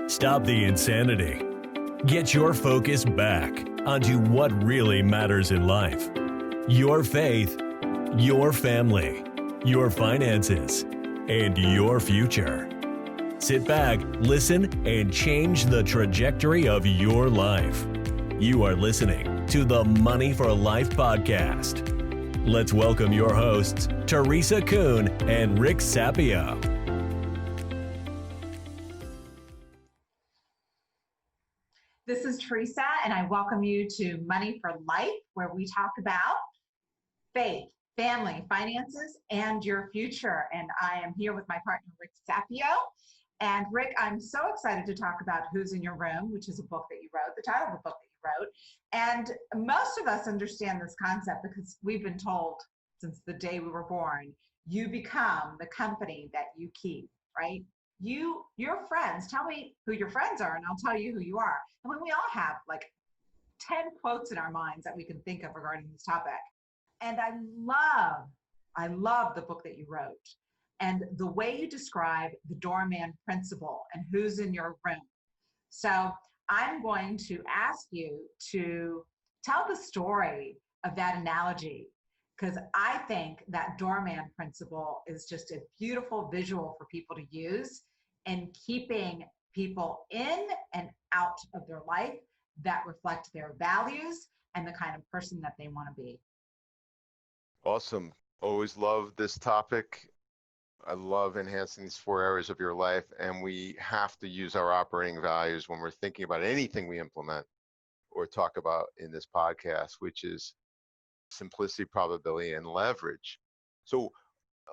Stop the insanity. Get your focus back onto what really matters in life. Your faith, your family, your finances, and your future. Sit back, listen, and change the trajectory of your life. You are listening to the Money for Life podcast. Let's welcome your hosts, Teresa Kuhn and Rick Sapio. This is Teresa, and I welcome you to Money for Life, where we talk about faith, family, finances, and your future. And I am here with my partner, Rick Sapio. And Rick, I'm so excited to talk about Who's in Your Room, which is a book that you wrote, the title of a book that you wrote. And most of us understand this concept because we've been told since the day we were born, you become the company that you keep, right? Your friends, tell me who your friends are and I'll tell you who you are. I mean, we all have like 10 quotes in our minds that we can think of regarding this topic. And I love the book that you wrote and the way you describe the Doorman Principle and who's in your room. So I'm going to ask you to tell the story of that analogy, because I think that Doorman Principle is just a beautiful visual for people to use in keeping people in and out of their life that reflect their values and the kind of person that they want to be. Awesome. Always love this topic. I love enhancing these 4 areas of your life, and we have to use our operating values when we're thinking about anything we implement or talk about in this podcast, which is simplicity, probability, and leverage. So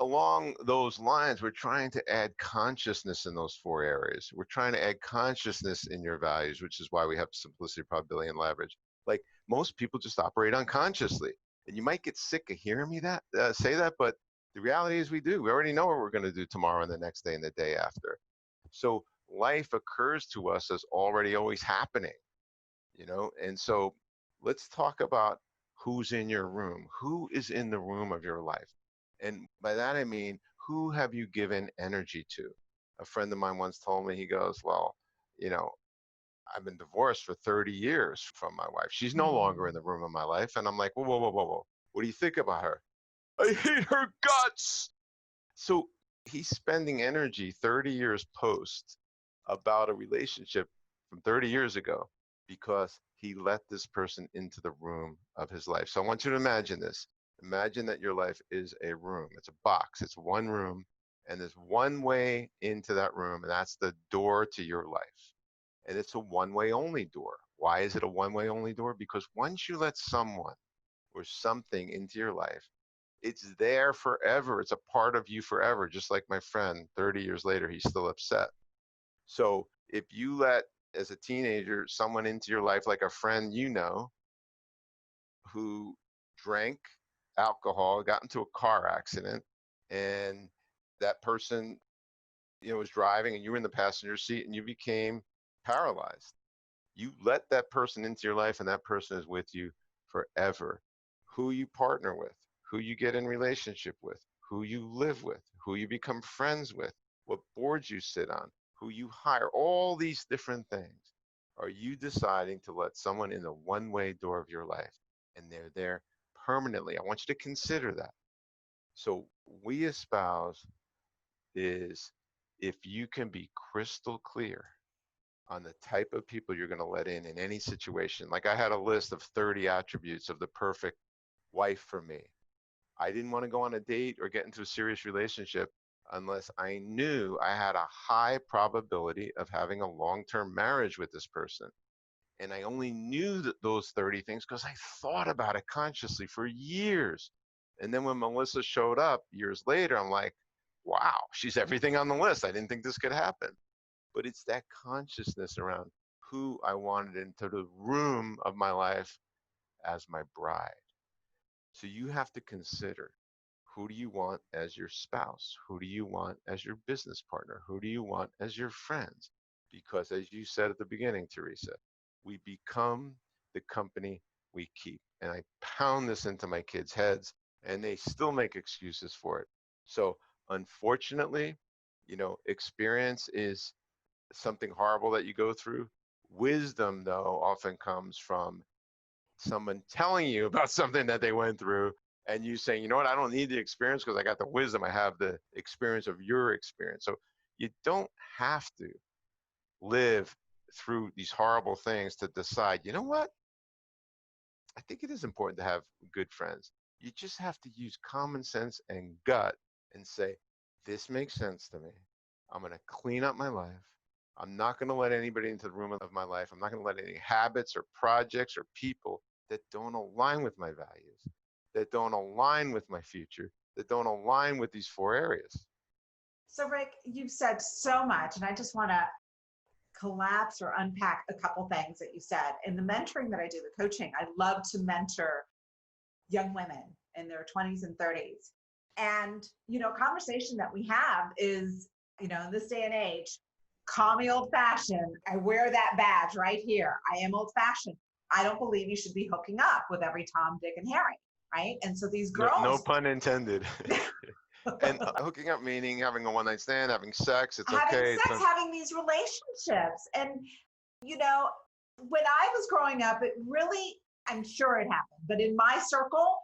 along those lines, we're trying to add consciousness in those 4 areas. We're trying to add consciousness in your values, which is why we have simplicity, probability, and leverage. Like most people just operate unconsciously. And you might get sick of hearing me say that, but the reality is we do. We already know what we're going to do tomorrow and the next day and the day after. So life occurs to us as already always happening, and so let's talk about who's in your room. Who is in the room of your life? And by that, I mean, who have you given energy to? A friend of mine once told me, he goes, well, I've been divorced for 30 years from my wife. She's no longer in the room of my life. And I'm like, whoa, whoa, whoa, whoa, whoa. What do you think about her? I hate her guts. So he's spending energy 30 years post about a relationship from 30 years ago because he let this person into the room of his life. So I want you to imagine this. Imagine that your life is a room. It's a box. It's one room. And there's one way into that room, and that's the door to your life. And it's a one-way only door. Why is it a one-way only door? Because once you let someone or something into your life, it's there forever. It's a part of you forever. Just like my friend, 30 years later, he's still upset. So if you let, as a teenager, someone into your life, like a friend who drank alcohol, got into a car accident, and that person, was driving and you were in the passenger seat and you became paralyzed. You let that person into your life and that person is with you forever. Who you partner with, who you get in relationship with, who you live with, who you become friends with, what boards you sit on, who you hire, all these different things. Are you deciding to let someone in the one-way door of your life and they're there permanently? I want you to consider that. So we espouse is if you can be crystal clear on the type of people you're going to let in any situation. Like I had a list of 30 attributes of the perfect wife for me. I didn't want to go on a date or get into a serious relationship unless I knew I had a high probability of having a long-term marriage with this person. And I only knew those 30 things because I thought about it consciously for years. And then when Melissa showed up years later, I'm like, wow, she's everything on the list. I didn't think this could happen. But it's that consciousness around who I wanted into the room of my life as my bride. So you have to consider, who do you want as your spouse? Who do you want as your business partner? Who do you want as your friends? Because as you said at the beginning, Teresa, we become the company we keep. And I pound this into my kids' heads and they still make excuses for it. So unfortunately, experience is something horrible that you go through. Wisdom, though, often comes from someone telling you about something that they went through and you saying, you know what, I don't need the experience because I got the wisdom. I have the experience of your experience. So you don't have to live through these horrible things to decide, you know what? I think it is important to have good friends. You just have to use common sense and gut and say, this makes sense to me. I'm going to clean up my life. I'm not going to let anybody into the room of my life. I'm not going to let any habits or projects or people that don't align with my values, that don't align with my future, that don't align with these four areas. So, Rick, you've said so much, and I just want to collapse or unpack a couple things that you said. In the mentoring that I do, the coaching, I love to mentor young women in their 20s and 30s. And, conversation that we have is, in this day and age, call me old fashioned. I wear that badge right here. I am old fashioned. I don't believe you should be hooking up with every Tom, Dick, and Harry, right? And so these girls. No pun intended. And hooking up meaning having a one-night stand, having sex, it's okay. Having these relationships. And, when I was growing up, it really, I'm sure it happened, but in my circle,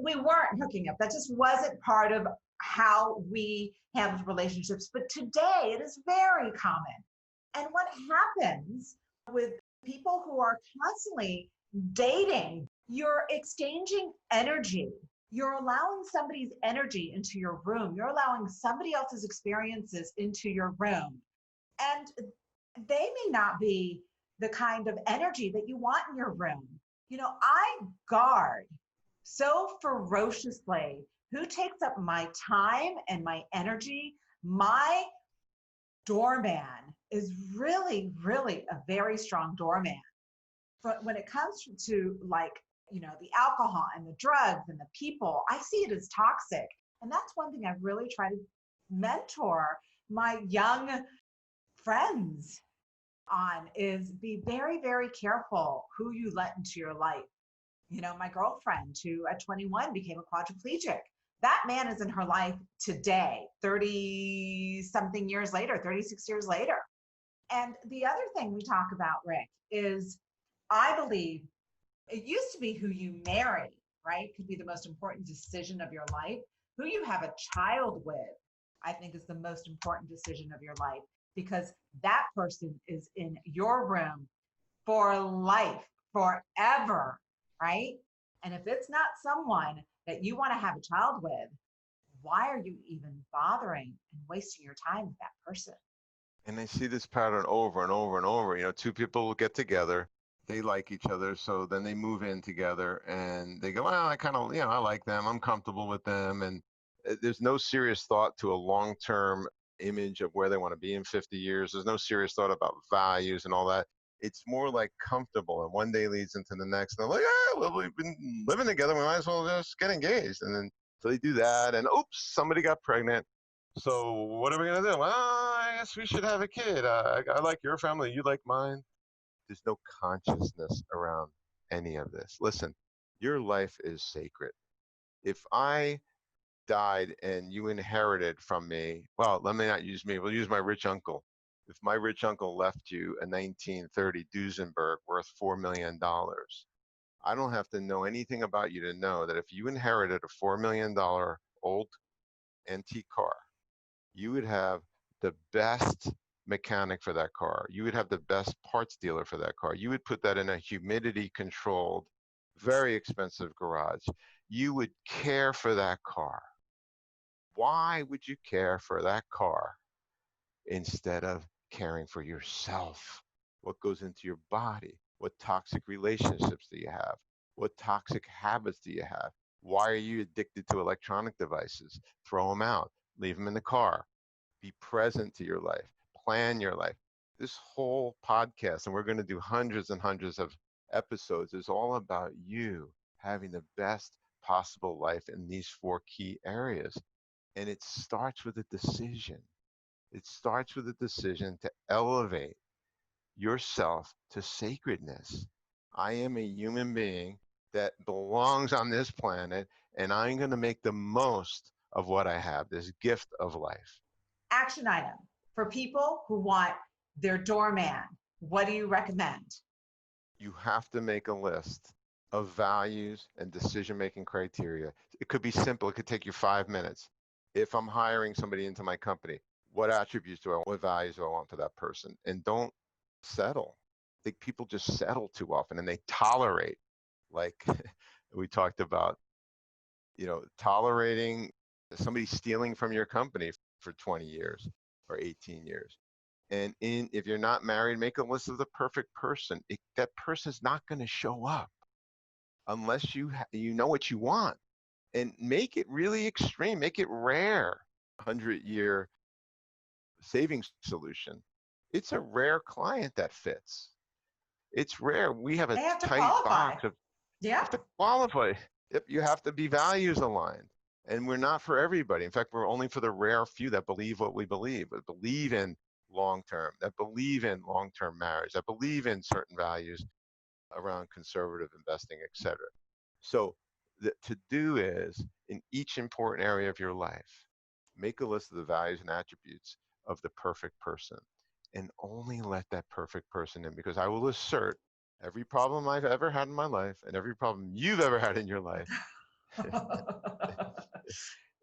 we weren't hooking up. That just wasn't part of how we handled relationships. But today it is very common. And what happens with people who are constantly dating, you're exchanging energy. You're allowing somebody's energy into your room. You're allowing somebody else's experiences into your room. And they may not be the kind of energy that you want in your room. I guard so ferociously who takes up my time and my energy. My doorman is really, really a very strong doorman. But when it comes to the alcohol and the drugs and the people, I see it as toxic. And that's one thing I really try to mentor my young friends on is be very, very careful who you let into your life. My girlfriend who at 21 became a quadriplegic. That man is in her life today, 30 something years later, 36 years later. And the other thing we talk about, Rick, is I believe it used to be who you marry, right? Could be the most important decision of your life. Who you have a child with, I think, is the most important decision of your life because that person is in your room for life, forever, right? And if it's not someone that you want to have a child with, why are you even bothering and wasting your time with that person? And I see this pattern over and over and over. Two people will get together, they like each other, so then they move in together and they go, well, I kind of, I like them, I'm comfortable with them. And there's no serious thought to a long-term image of where they want to be in 50 years. There's no serious thought about values and all that. It's more like comfortable, and one day leads into the next. And they're like, well, we've been living together, we might as well just get engaged. And then so they do that, and oops, somebody got pregnant. So what are we going to do? Well, I guess we should have a kid. I like your family, you like mine. There's no consciousness around any of this. Listen, your life is sacred. If I died and you inherited from me, well, let me not use me, we'll use my rich uncle. If my rich uncle left you a 1930 Duesenberg worth $4 million, I don't have to know anything about you to know that if you inherited a $4 million old antique car, you would have the best mechanic for that car. You would have the best parts dealer for that car. You would put that in a humidity controlled, very expensive garage. You would care for that car. Why would you care for that car instead of caring for yourself? What goes into your body? What toxic relationships do you have? What toxic habits do you have? Why are you addicted to electronic devices? Throw them out. Leave them in the car. Be present to your life. Plan your life. This whole podcast, and we're going to do hundreds and hundreds of episodes, is all about you having the best possible life in these four key areas. And it starts with a decision. It starts with a decision to elevate yourself to sacredness. I am a human being that belongs on this planet, and I'm going to make the most of what I have, this gift of life. Action item for people who want their doorman, what do you recommend? You have to make a list of values and decision-making criteria. It could be simple. It could take you 5 minutes. If I'm hiring somebody into my company, what attributes do I want? What values do I want for that person? And don't settle. I think people just settle too often and they tolerate, like we talked about, tolerating somebody stealing from your company for 20 years or 18 years. And if you're not married, make a list of the perfect person. That person's not going to show up unless you know what you want, and make it really extreme. Make it rare. 100-year savings solution. It's a rare client that fits. It's rare. We have a They have to tight qualify. box of. You Yeah. have to qualify. Yep, you have to be values aligned. And we're not for everybody. In fact, we're only for the rare few that believe what we believe, that believe in long term, that believe in long term marriage, that believe in certain values around conservative investing, etc. So, the to do is in each important area of your life, make a list of the values and attributes of the perfect person and only let that perfect person in, because I will assert every problem I've ever had in my life and every problem you've ever had in your life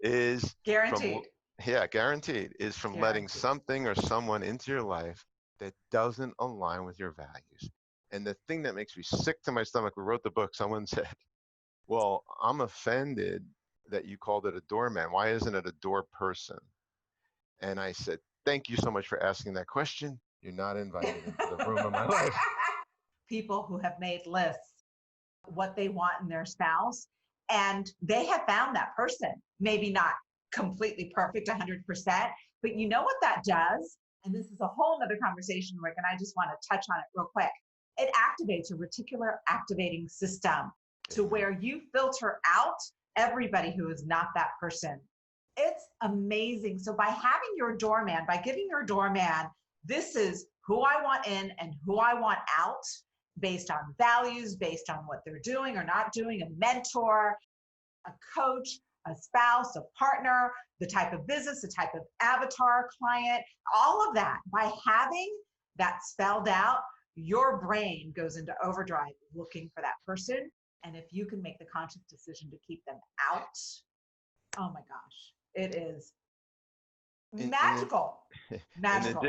is from, Guaranteed. yeah, guaranteed, is from letting Guaranteed. something or someone into your life that doesn't align with your values. And the thing that makes me sick to my stomach, we wrote the book, someone said, well, I'm offended that you called it a doorman. Why isn't it a door person? And I said, thank you so much for asking that question. You're not invited into the room of my life. People who have made lists, what they want in their spouse, and they have found that person. Maybe not completely perfect 100%, but you know what that does? And this is a whole nother conversation, Rick, and I just want to touch on it real quick. It activates a reticular activating system to where you filter out everybody who is not that person. It's amazing. So by having your doorman, by giving your doorman, this is who I want in and who I want out, based on values, based on what they're doing or not doing, a mentor, a coach, a spouse, a partner, the type of business, the type of avatar client, all of that. By having that spelled out, your brain goes into overdrive looking for that person. And if you can make the conscious decision to keep them out, oh my gosh, it is magical. Magical.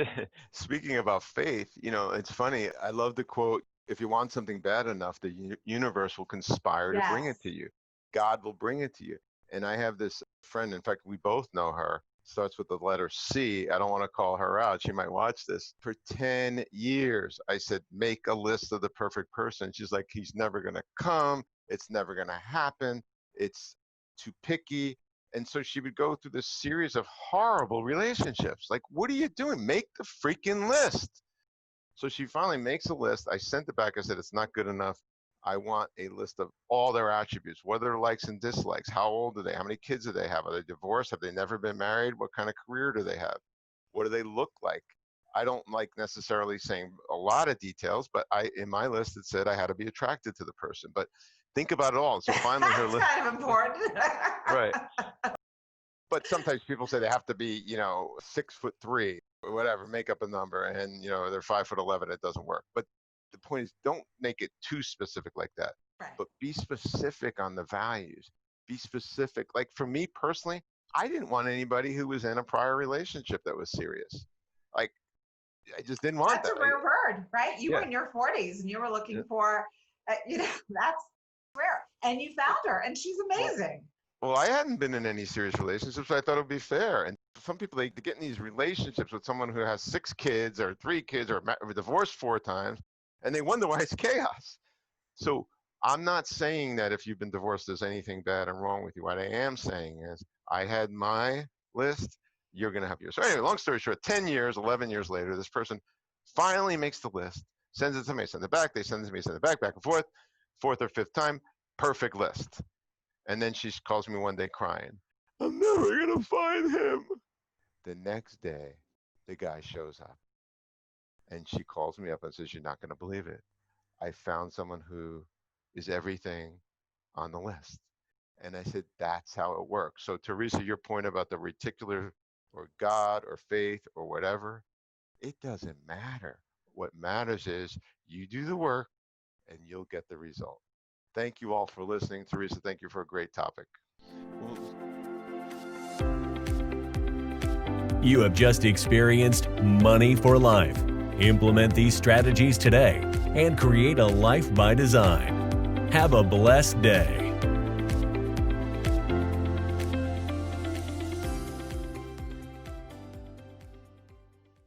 Speaking about faith, it's funny. I love the quote, if you want something bad enough, the universe will conspire to bring it Yes. to you. God will bring it to you. And I have this friend, in fact, we both know her, starts with the letter C. I don't want to call her out. She might watch this. For 10 years, I said, make a list of the perfect person. She's like, he's never going to come. It's never going to happen. It's too picky. And so she would go through this series of horrible relationships. Like, what are you doing? Make the freaking list. So she finally makes a list. I sent it back. I said, it's not good enough. I want a list of all their attributes, what are their likes and dislikes, how old are they, how many kids do they have, are they divorced, have they never been married, what kind of career do they have, what do they look like. I don't like necessarily saying a lot of details, but in my list it said I had to be attracted to the person. But think about it all. So finally her list. Kind of important. Right. But sometimes people say they have to be, 6'3" or whatever, make up a number, and they're 5'11", it doesn't work. But the point is, don't make it too specific like that. Right. But be specific on the values. Be specific. Like for me personally, I didn't want anybody who was in a prior relationship that was serious. Like, I just didn't want That's that. a rare word, right? You were Yeah. in your 40s and you were looking Yeah. for, that's rare. And you found her, and she's amazing. Well, I hadn't been in any serious relationships, so I thought it would be fair. And some people, they get in these relationships with someone who has 6 kids or 3 kids or divorced 4 times, and they wonder why it's chaos. So I'm not saying that if you've been divorced, there's anything bad and wrong with you. What I am saying is I had my list, you're going to have yours. So anyway, long story short, 10 years, 11 years later, this person finally makes the list, sends it to me, send it back, they send it to me, send it back and forth, 4th or 5th time, perfect list. And then she calls me one day crying, I'm never going to find him. The next day, the guy shows up. And she calls me up and says, you're not going to believe it. I found someone who is everything on the list. And I said, that's how it works. So Teresa, your point about the reticular or God or faith or whatever, It doesn't matter. What matters is you do the work and you'll get the result. Thank you all for listening. Teresa, thank you for a great topic. You have just experienced Money for Life. Implement these strategies today and create a life by design. Have a blessed day.